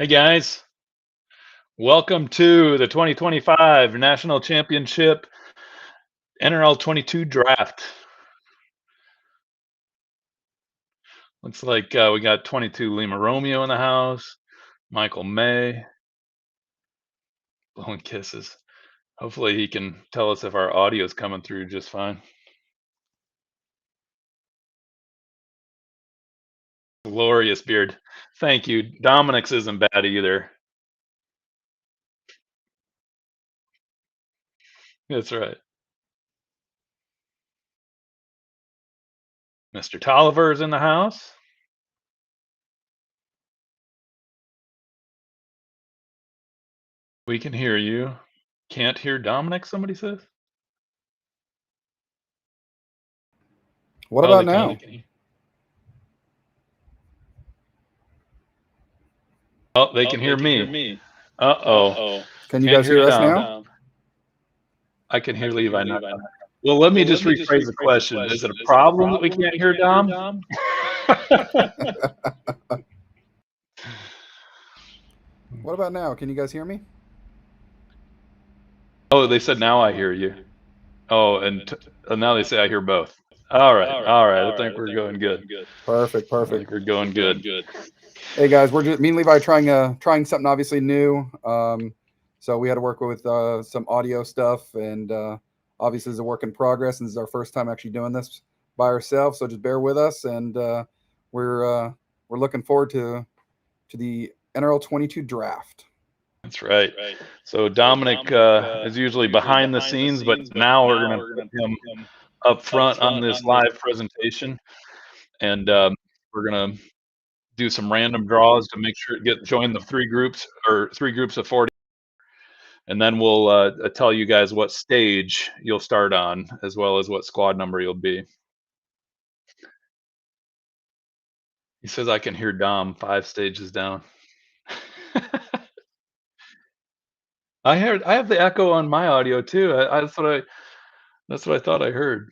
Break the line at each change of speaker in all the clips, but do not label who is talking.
Hey guys, welcome to the 2025 National Championship NRL22 draft. Looks like we got 22 Lima Romeo in the house, Michael May, blowing kisses. Hopefully he can tell us if our audio is coming through just fine. Glorious beard. Thank you. Dominic's isn't bad either. That's right. Mr. Tolliver's in the house. We can hear you. Can't hear Dominic, somebody says?
What
Oh,
about
they
now?
Oh, they can hear me. Uh-oh.
Can you
Can't
guys hear us
Dom.
now?
I can hear Levi now. Well, let me just rephrase the question. Is it a problem that we can't hear Dom?
What about now? Can you guys hear me?
Oh, they said now I hear you. Oh, and now they say I hear both. All right. I think we're going good.
Perfect.
I think we're going good.
Hey guys, we're just me and Levi trying something obviously new. So we had to work with some audio stuff, and obviously it's a work in progress, and this is our first time actually doing this by ourselves. So just bear with us, and we're looking forward to the NRL22 draft.
That's right. So Dominic is usually behind the scenes, but now we're going to put him up front on this live presentation, and we're going to do some random draws to make sure to join the three groups of 40, and then we'll tell you guys what stage you'll start on, as well as what squad number you'll be. He says I can hear Dom 5 stages down. I have the echo on my audio too. That's what I thought I heard.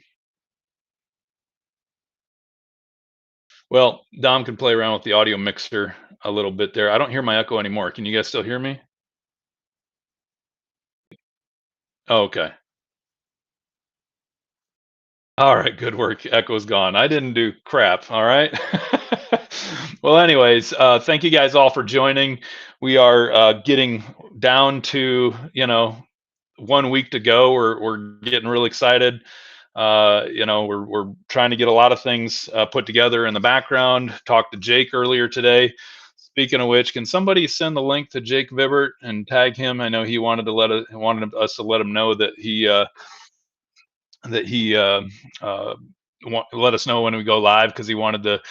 Well, Dom can play around with the audio mixer a little bit there. I don't hear my echo anymore. Can you guys still hear me? Oh, okay. All right, good work. Echo's gone. I didn't do crap. All right. Well, anyways, thank you guys all for joining. We are getting down to 1 week to go. We're getting really excited. We're trying to get a lot of things put together in the background. Talked to Jake earlier today. Speaking of which, can somebody send the link to Jake Vibert and tag him? I know he wanted us to let him know that he let us know when we go live, because he wanted to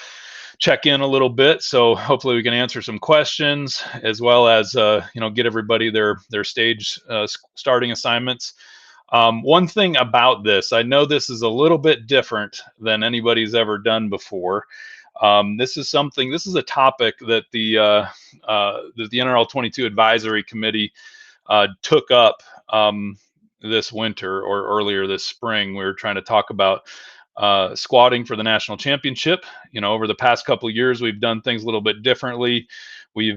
check in a little bit. So hopefully we can answer some questions, as well as get everybody their stage starting assignments. One thing about this, I know this is a little bit different than anybody's ever done before. This is a topic that the NRL22 Advisory Committee took up this winter, or earlier this spring. We were trying to talk about squatting for the national championship. Over the past couple of years, we've done things a little bit differently. We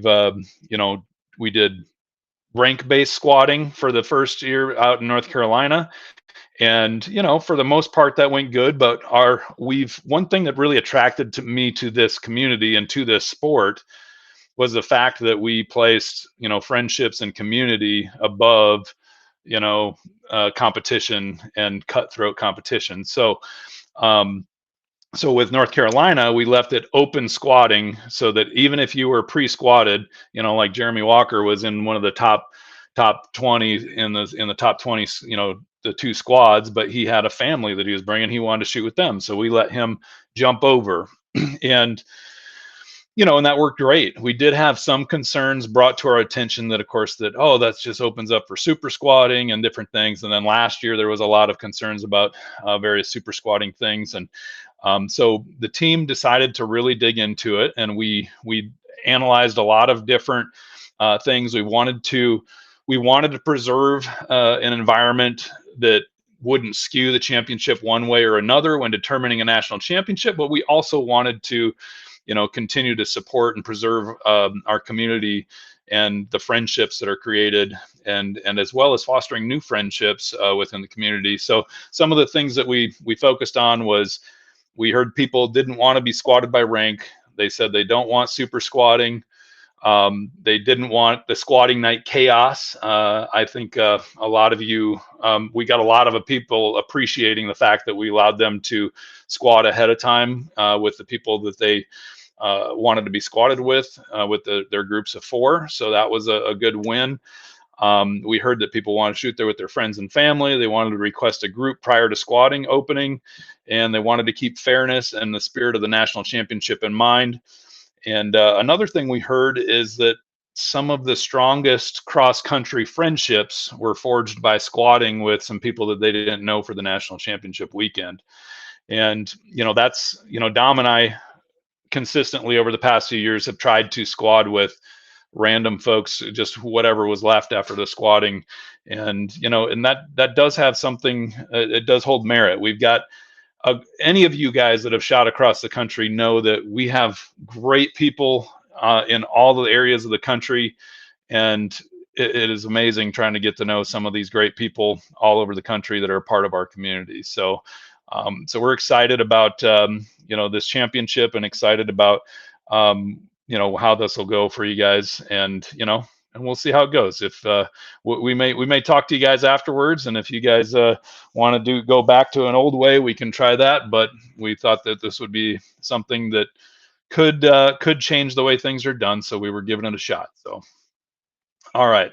did rank-based squatting for the first year out in North Carolina, and for the most part that went good. But one thing that really attracted me to this community and to this sport was the fact that we placed friendships and community above competition and cutthroat competition. So with North Carolina, we left it open squatting, so that even if you were pre-squatted, like Jeremy Walker was in one of the top 20 in the top 20, the 2 squads, but he had a family that he was bringing. He wanted to shoot with them, so we let him jump over, and that worked great. We did have some concerns brought to our attention that, of course, that just opens up for super squatting and different things. And then last year there was a lot of concerns about various super squatting things, and so the team decided to really dig into it, and we analyzed a lot of different things. We wanted to preserve an environment that wouldn't skew the championship one way or another when determining a national championship, but we also wanted to continue to support and preserve our community and the friendships that are created, and as well as fostering new friendships within the community. So some of the things that we focused on was, we heard people didn't want to be squatted by rank. They said they don't want super squatting. They didn't want the squatting night chaos. I think a lot of you, we got a lot of people appreciating the fact that we allowed them to squat ahead of time with the people that they wanted to be squatted with their groups of 4. So that was a good win. We heard that people want to shoot there with their friends and family. They wanted to request a group prior to squatting opening, and they wanted to keep fairness and the spirit of the national championship in mind. And another thing we heard is that some of the strongest cross-country friendships were forged by squatting with some people that they didn't know for the national championship weekend. And, that's, Dom and I consistently over the past few years have tried to squad with random folks, just whatever was left after the squatting. And, and that does have something, it does hold merit. We've got any of you guys that have shot across the country know that we have great people in all the areas of the country, and it is amazing trying to get to know some of these great people all over the country that are a part of our community. So, so we're excited about this championship, and excited about how this will go for you guys, and and we'll see how it goes. If we may talk to you guys afterwards, and if you guys want to go back to an old way, we can try that. But we thought that this would be something that could change the way things are done, so we were giving it a shot. So, all right,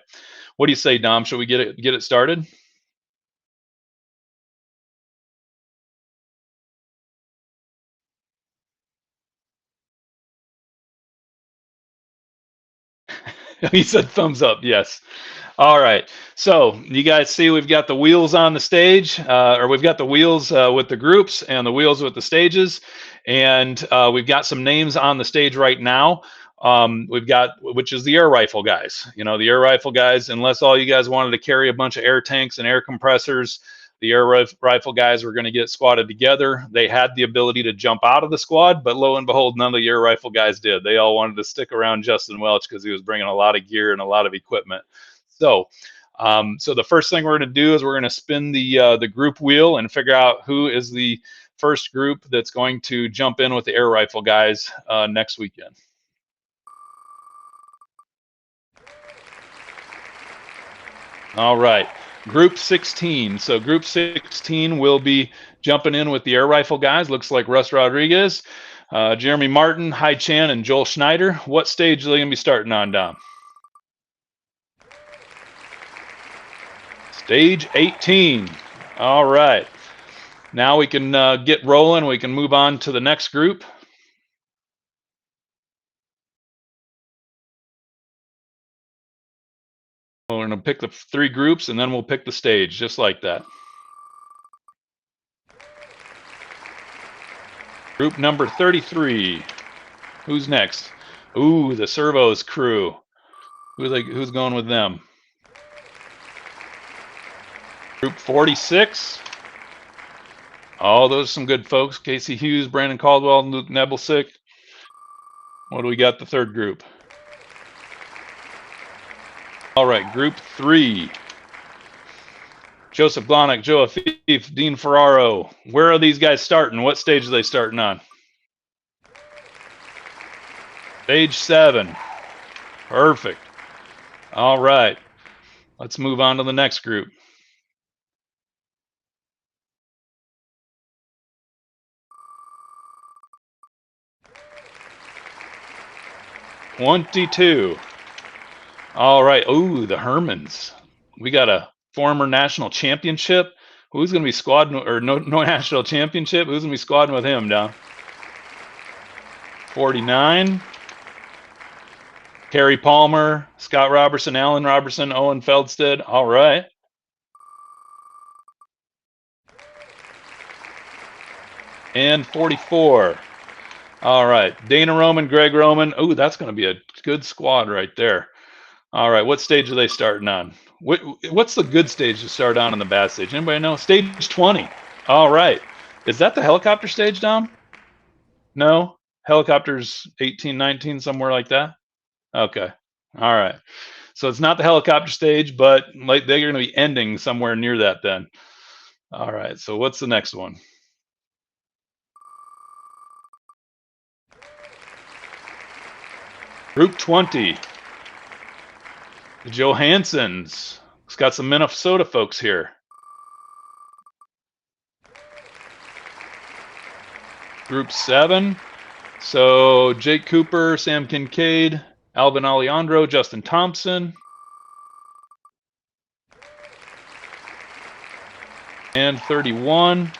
what do you say, Dom? Should we get it started? He said thumbs up. Yes. All right. So you guys see we've got the wheels on the stage, or we've got the wheels with the groups and the wheels with the stages. And we've got some names on the stage right now. We've got, which is the air rifle guys. The air rifle guys, unless all you guys wanted to carry a bunch of air tanks and air compressors, the air rifle guys were going to get squatted together. They had the ability to jump out of the squad, but lo and behold, none of the air rifle guys did. They all wanted to stick around Justin Welch because he was bringing a lot of gear and a lot of equipment. So, so the first thing we're going to do is we're going to spin the group wheel and figure out who is the first group that's going to jump in with the air rifle guys next weekend. All right, group 16. So group 16 will be jumping in with the air rifle guys. Looks like Russ Rodriguez, Jeremy Martin, Hai Chan, and Joel Schneider. What stage are they going to be starting on, Dom? Stage 18. All right. Now we can get rolling. We can move on to the next group. We're going to pick the 3 groups, and then we'll pick the stage, just like that. Group number 33. Who's next? Ooh, the Servos crew. Who's going with them? Group 46. Oh, those are some good folks. Casey Hughes, Brandon Caldwell, Luke Nebelsick. What do we got the third group? All right, group 3. Joseph Glonick, Joe Afif, Dean Ferraro. Where are these guys starting? What stage are they starting on? Stage 7. Perfect. All right. Let's move on to the next group. '22. All right. Ooh, the Hermans. We got a former national championship. Who's going to be squadding, or no national championship? Who's going to be squadding with him, Down? 49. Kerry Palmer, Scott Robertson, Alan Robertson, Owen Feldstead. All right. And 44. All right. Dana Roman, Greg Roman. Ooh, that's going to be a good squad right there. All right. What stage are they starting on? What's the good stage to start on and the bad stage? Anybody know? Stage 20. All right. Is that the helicopter stage, Dom? No? Helicopters 18, 19, somewhere like that? Okay. All right. So it's not the helicopter stage, but like they're going to be ending somewhere near that then. All right. So what's the next one? Group 20. The Johanssons. It's got some Minnesota folks here. Group 7. So Jake Cooper, Sam Kincaid, Alvin Alejandro, Justin Thompson. And 31,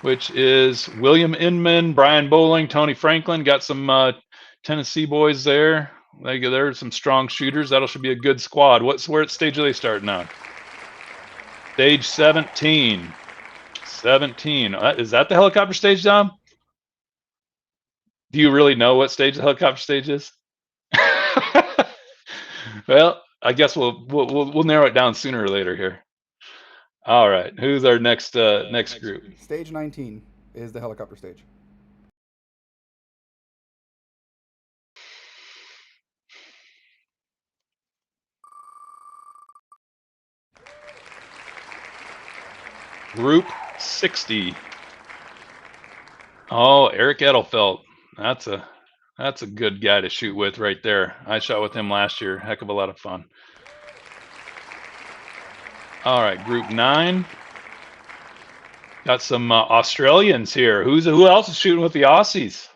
which is William Inman, Brian Bowling, Tony Franklin. Got some Tennessee boys there. There's some strong shooters. That should be a good squad. Where stage are they starting on? Stage 17. 17. Is that the helicopter stage, Dom? Do you really know what stage the helicopter stage is? Well, I guess we'll narrow it down sooner or later here. All right, who's our next group?
Stage 19 is the helicopter stage.
Group 60. Oh, Eric Edelfelt. That's a good guy to shoot with right there. I shot with him last year. Heck of a lot of fun. All right, Group 9. Got some Australians here. Who else is shooting with the Aussies?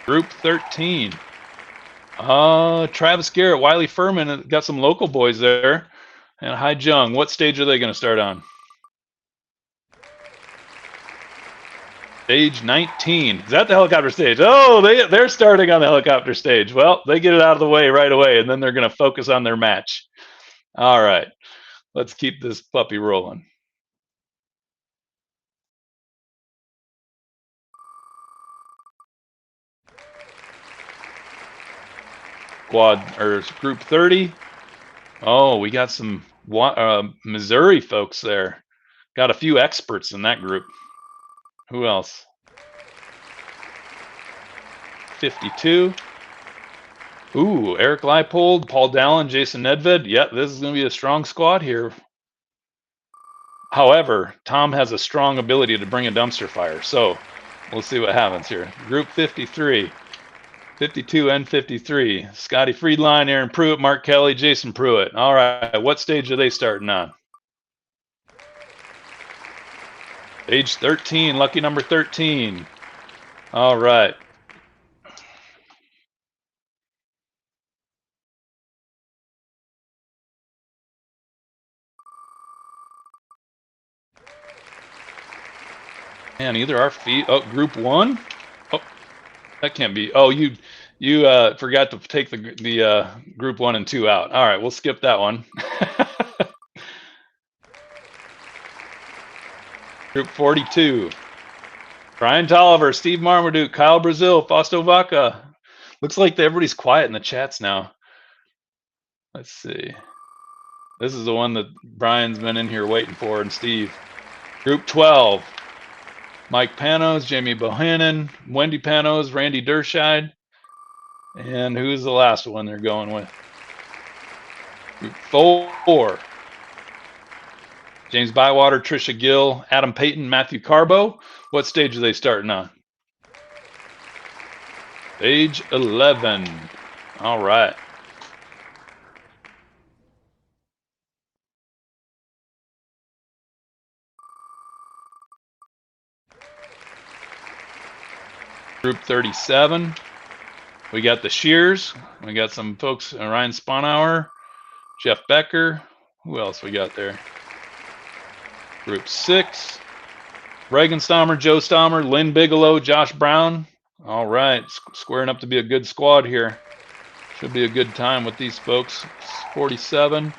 Group 13. Travis Garrett, Wiley Furman, got some local boys there. And Hai Jung. What stage are they going to start on? Stage 19. Is that the helicopter stage? Oh, they're starting on the helicopter stage. Well, they get it out of the way right away, and then they're going to focus on their match. All right. Let's keep this puppy rolling. Group 30. Oh, we got some Missouri folks there. Got a few experts in that group. Who else? 52. Ooh, Eric Leipold, Paul Dallin, Jason Nedved. Yep, this is going to be a strong squad here. However, Tom has a strong ability to bring a dumpster fire, so we'll see what happens here. Group 53, 52 and 53. Scotty Friedline, Aaron Pruitt, Mark Kelly, Jason Pruitt. All right, what stage are they starting on? Stage 13, lucky number 13. All right. Man, either our feet. Oh, Group 1. Oh, that can't be. Oh, you forgot to take the Group 1 and 2 out. All right, we'll skip that one. Group 42. Brian Tolliver, Steve Marmaduke, Kyle Brazil, Fausto Vaca. Looks like everybody's quiet in the chats now. Let's see. This is the one that Brian's been in here waiting for, and Steve. Group 12. Mike Panos, Jamie Bohannon, Wendy Panos, Randy Derscheid. And who's the last one they're going with? Group 4. James Bywater, Trisha Gill, Adam Payton, Matthew Carbo. What stage are they starting on? Stage 11. All right. Group 37. We got the Shears. We got some folks, Ryan Sponauer, Jeff Becker. Who else we got there? Group 6. Reagan Stommer, Joe Stommer, Lynn Bigelow, Josh Brown. All right, squaring up to be a good squad here. Should be a good time with these folks. 47.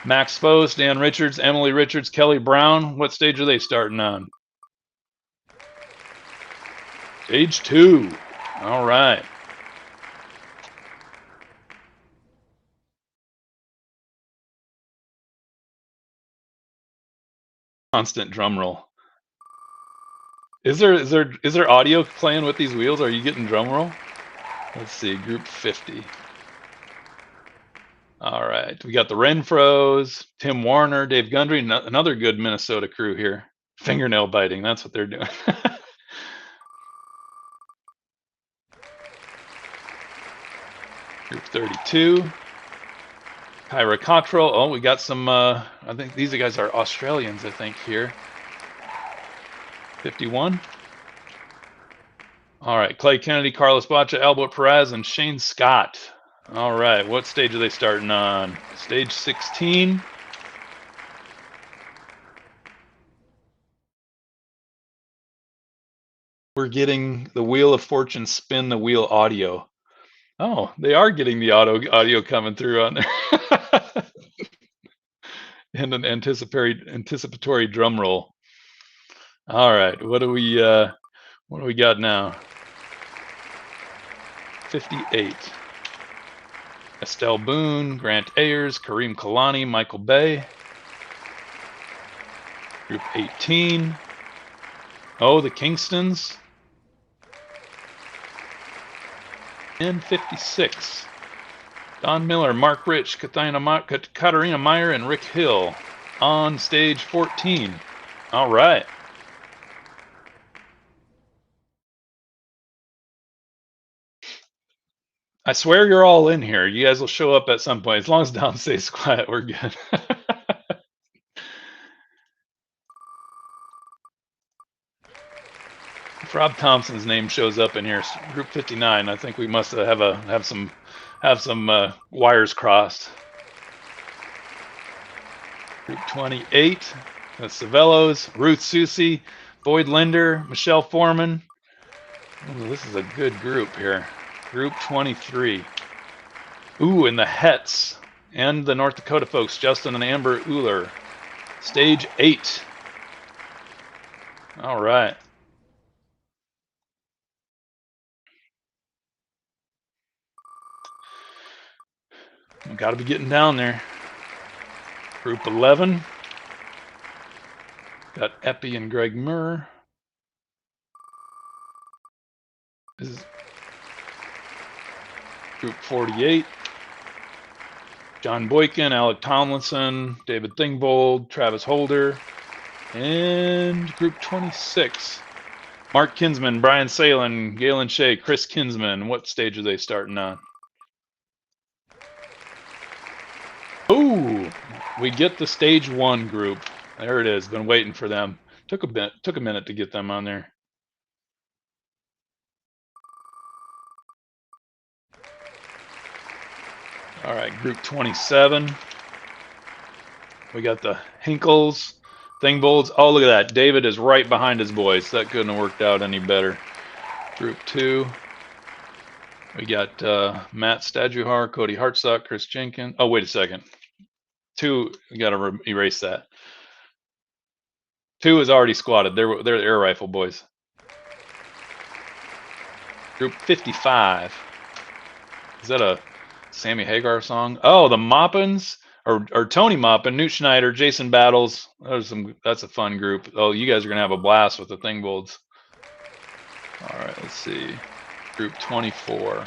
Max Foes, Dan Richards, Emily Richards, Kelly Brown. What stage are they starting on? Stage 2. All right. Constant drum roll. Is there audio playing with these wheels? Are you getting drum roll? Let's see, group 50. All right, we got the Renfros, Tim Warner, Dave Gundry, another good Minnesota crew here. Fingernail biting, that's what they're doing. Group 32. Kyra Cottrell. Oh, we got some, I think these guys are Australians, I think, here. 51. All right, Clay Kennedy, Carlos Bacha, Albert Perez, and Shane Scott. All right, what stage are they starting on? Stage 16. We're getting the Wheel of Fortune spin the wheel audio. Oh, they are getting the audio coming through on there. And an anticipatory drum roll. All right, what do we got now? 58. Estelle Boone, Grant Ayers, Kareem Kalani, Michael Bay. Group 18. Oh, the Kingstons. And 56. Don Miller, Mark Rich, Katarina Meyer, and Rick Hill on stage 14. All right. I swear you're all in here. You guys will show up at some point. As long as Don stays quiet, we're good. If Rob Thompson's name shows up in here, group 59, I think we must have some wires crossed. Group 28, the Savellos, Ruth Susie, Boyd Linder, Michelle Foreman. Ooh, this is a good group here. Group 23. Ooh, and the Hets and the North Dakota folks, Justin and Amber Uhler. Stage 8. All right. We got to be getting down there. Group 11. Got Epi and Greg Murr. This is Group 48. John Boykin, Alec Tomlinson, David Thingbold, Travis Holder. And Group 26. Mark Kinsman, Brian Salen, Galen Shea, Chris Kinsman. What stage are they starting on? Oh, we get the stage 1 group. There it is. Been waiting for them. Took a minute to get them on there. All right, group 27. We got the Hinkles, Thingbolds. Oh, look at that. David is right behind his boys. That couldn't have worked out any better. Group 2. We got Matt Staduhar, Cody Hartsock, Chris Jenkins. Oh, wait a second. 2, we got to erase that. 2 is already squatted. They're the air rifle boys. Group 55. Is that a Sammy Hagar song? Oh, the Moppins or Tony Moppin, Newt Schneider, Jason Battles. That's a fun group. Oh, you guys are gonna have a blast with the Thingbolds. All right, let's see. Group 24.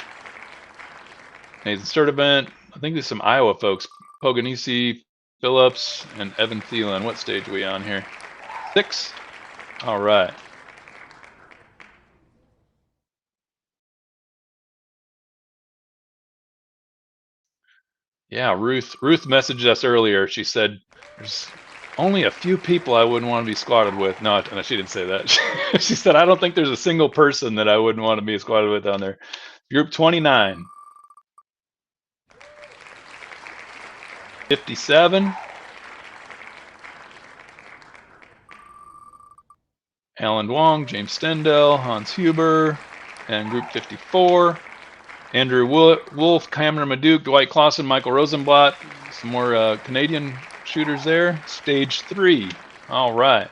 Nathan Sturdivant. I think there's some Iowa folks. Poganisi, Phillips, and Evan Thielen. What stage are we on here? 6. All right. Yeah, Ruth messaged us earlier. She said there's only a few people I wouldn't want to be squatted with. No, she didn't say that. She said I don't think there's a single person that I wouldn't want to be squatted with down there. Group 29. 57. Alan Wong, James Stendell, Hans Huber, and Group 54. Andrew Wolf, Cameron Maduke, Dwight Clausen, Michael Rosenblatt. Some more Canadian shooters there. Stage 3. All right.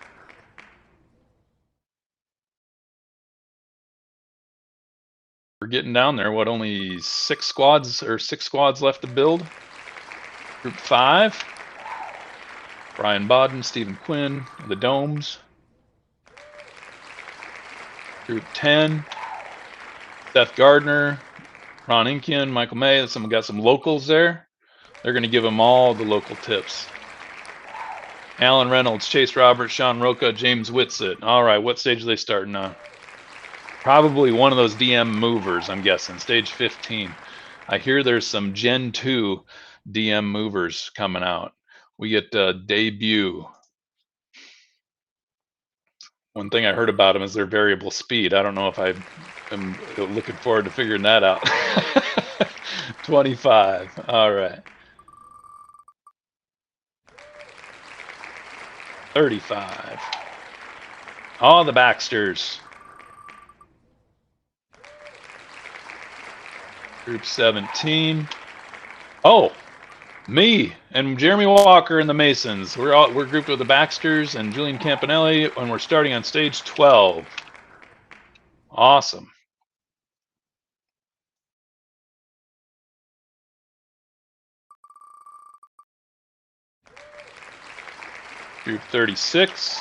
We're getting down there. What, only 6 squads left to build? Group 5. Brian Bodden, Stephen Quinn, the Domes. Group 10, Seth Gardner, Ron Inkian, Michael May. Someone got some locals there. They're going to give them all the local tips. Alan Reynolds, Chase Roberts, Sean Roca, James Whitsitt. All right, what stage are they starting on? Probably one of those DM movers, I'm guessing, stage 15. I hear there's some Gen 2 DM movers coming out. We get debut. One thing I heard about them is their variable speed. I don't know if I am looking forward to figuring that out. 25. All right. 35. All the Baxters. Group 17. Oh, me and Jeremy Walker and the Masons. We're grouped with the Baxters and Julian Campanelli, and we're starting on stage 12. Awesome. Group 36.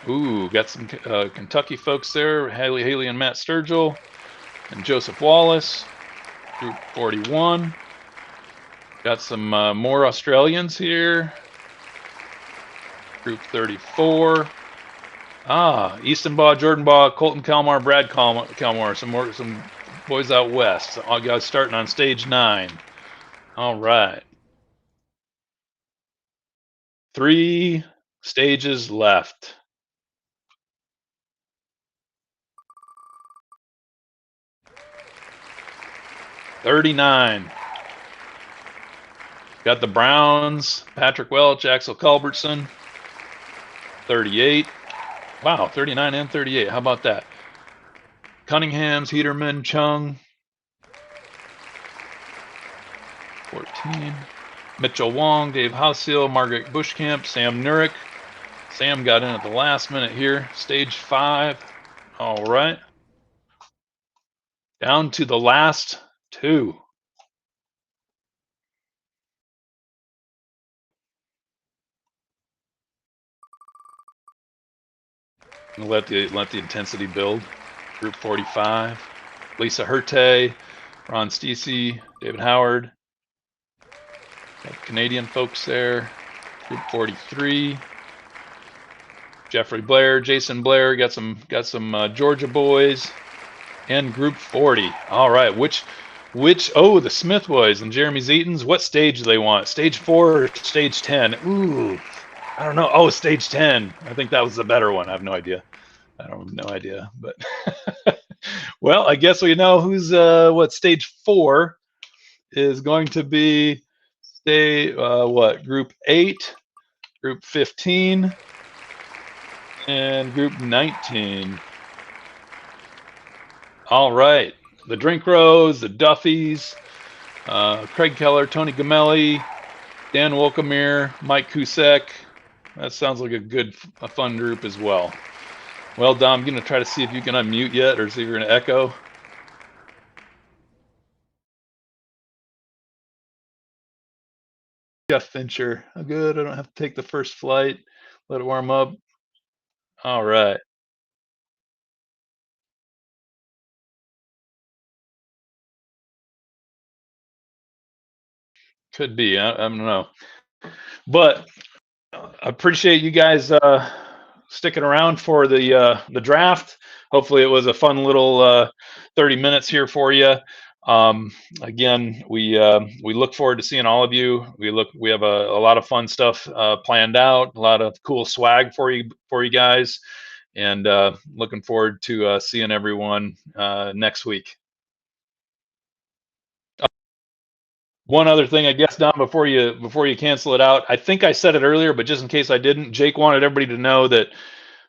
Ooh, got some Kentucky folks there. Haley and Matt Sturgill and Joseph Wallace. Group 41. Got some more Australians here. Group 34. Easton Baugh, Jordan Baugh, Colton Kalmar, Brad Kalmar. Some boys out west. All guys starting on stage 9. All right. 3 stages left. $39. Got the Browns, Patrick Welch, Axel Culbertson. 38. Wow, 39 and 38. How about that? Cunningham's, Heaterman, Chung. 14. Mitchell Wong, Dave Hausil, Margaret Bushcamp, Sam Nurek. Sam got in at the last minute here. Stage 5. All right. Down to the last 2. Let the intensity build. Group 45. Lisa Hurte, Ron Stacey, David Howard. Got Canadian folks there. Group 43. Jeffrey Blair, Jason Blair. Got some Georgia boys. And Group 40. All right. Which? Oh, the Smith boys and Jeremy Zeetons. What stage do they want? Stage 4 or stage 10? Ooh, I don't know. Oh, stage 10. I think that was the better one. I have no idea. But well, I guess we know who's what stage 4 is going to be. Group 8, Group 15, and Group 19. All right, the Drink Rows, the Duffys, Craig Keller, Tony Gamelli, Dan Wolkamir, Mike Kusek. That sounds like a fun group as well. Well, Dom, I'm going to try to see if you can unmute yet or see if you're going to echo. Jeff Fincher. Oh, good. I don't have to take the first flight. Let it warm up. All right. Could be. I don't know. But I appreciate you guys sticking around for the draft. Hopefully, it was a fun little 30 minutes here for you. Again, we look forward to seeing all of you. We have a lot of fun stuff planned out, a lot of cool swag for you guys, and looking forward to seeing everyone next week. One other thing, I guess, Don, before you cancel it out, I think I said it earlier, but just in case I didn't, Jake wanted everybody to know that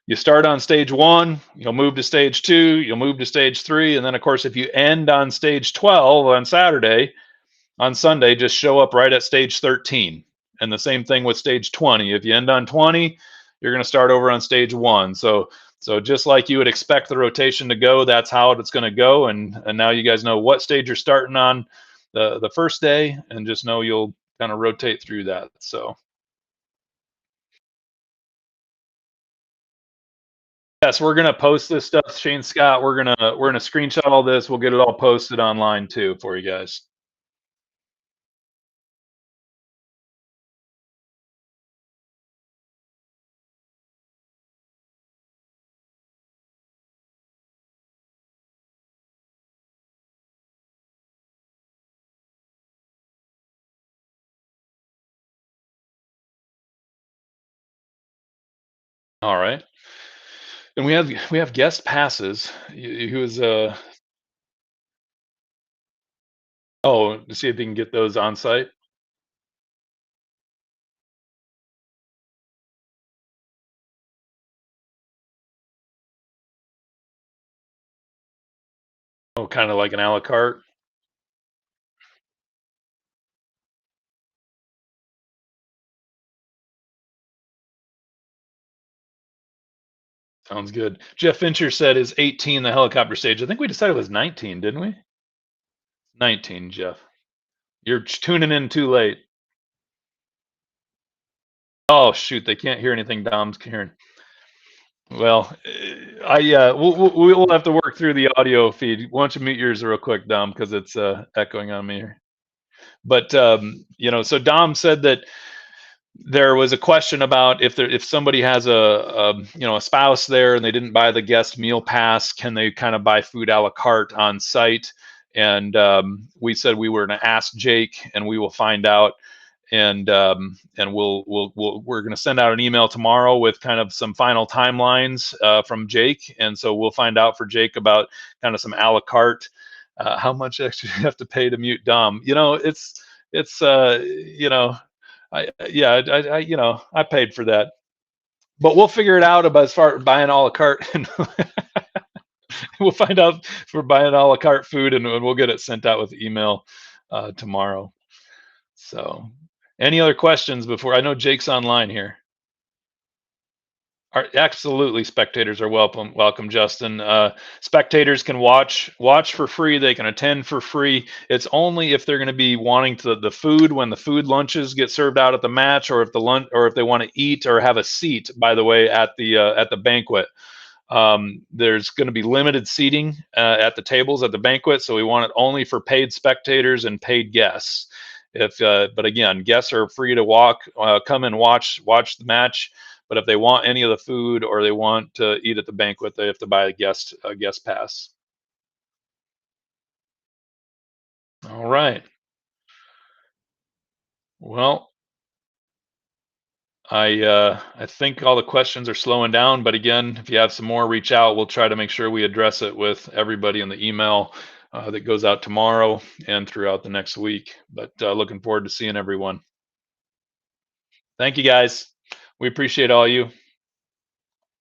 you start on stage 1, you'll move to stage 2, you'll move to stage 3, and then, of course, if you end on stage 12 on Saturday, on Sunday, just show up right at stage 13. And the same thing with stage 20. If you end on 20, you're going to start over on stage 1. So just like you would expect the rotation to go, that's how it's going to go. And now you guys know what stage you're starting on the first day, and just know you'll kind of rotate through that. So Yes, we're gonna post this stuff, Shane Scott. We're gonna screenshot all this. We'll get it all posted online too for you guys. All right. And we have guest passes. Who is oh, to see if we can get those on site. Oh, kind of like an a la carte. Sounds good. Jeff Fincher said is 18 the helicopter stage. I think we decided it was 19, didn't we? 19, Jeff. You're tuning in too late. Oh shoot, they can't hear anything Dom's hearing. Well, we'll have to work through the audio feed. Why don't you mute yours real quick, Dom, because it's echoing on me here. But so Dom said that there was a question about if somebody has a spouse there and they didn't buy the guest meal pass, can they kind of buy food a la carte on site? And we said we were going to ask Jake, and we will find out. And we're going to send out an email tomorrow with kind of some final timelines from Jake, and so we'll find out for Jake about kind of some a la carte. How much extra you have to pay to mute Dom? It's I paid for that, but we'll figure it out about as far as buying a la carte, and we'll find out if we're buying a la carte food, and we'll get it sent out with email tomorrow. So, any other questions before I know Jake's online here? Absolutely, spectators are welcome, Justin. Spectators can watch for free. They can attend for free. It's only if they're going to be wanting the food when the food lunches get served out at the match, or if the lunch, or if they want to eat or have a seat. By the way, at the banquet, there's going to be limited seating at the tables at the banquet, so we want it only for paid spectators and paid guests. But again, guests are free to come and watch the match. But if they want any of the food or they want to eat at the banquet, they have to buy a guest pass. All right. Well, I think all the questions are slowing down, but again, if you have some more, reach out. We'll try to make sure we address it with everybody in the email that goes out tomorrow and throughout the next week. But looking forward to seeing everyone. Thank you, guys. We appreciate all you.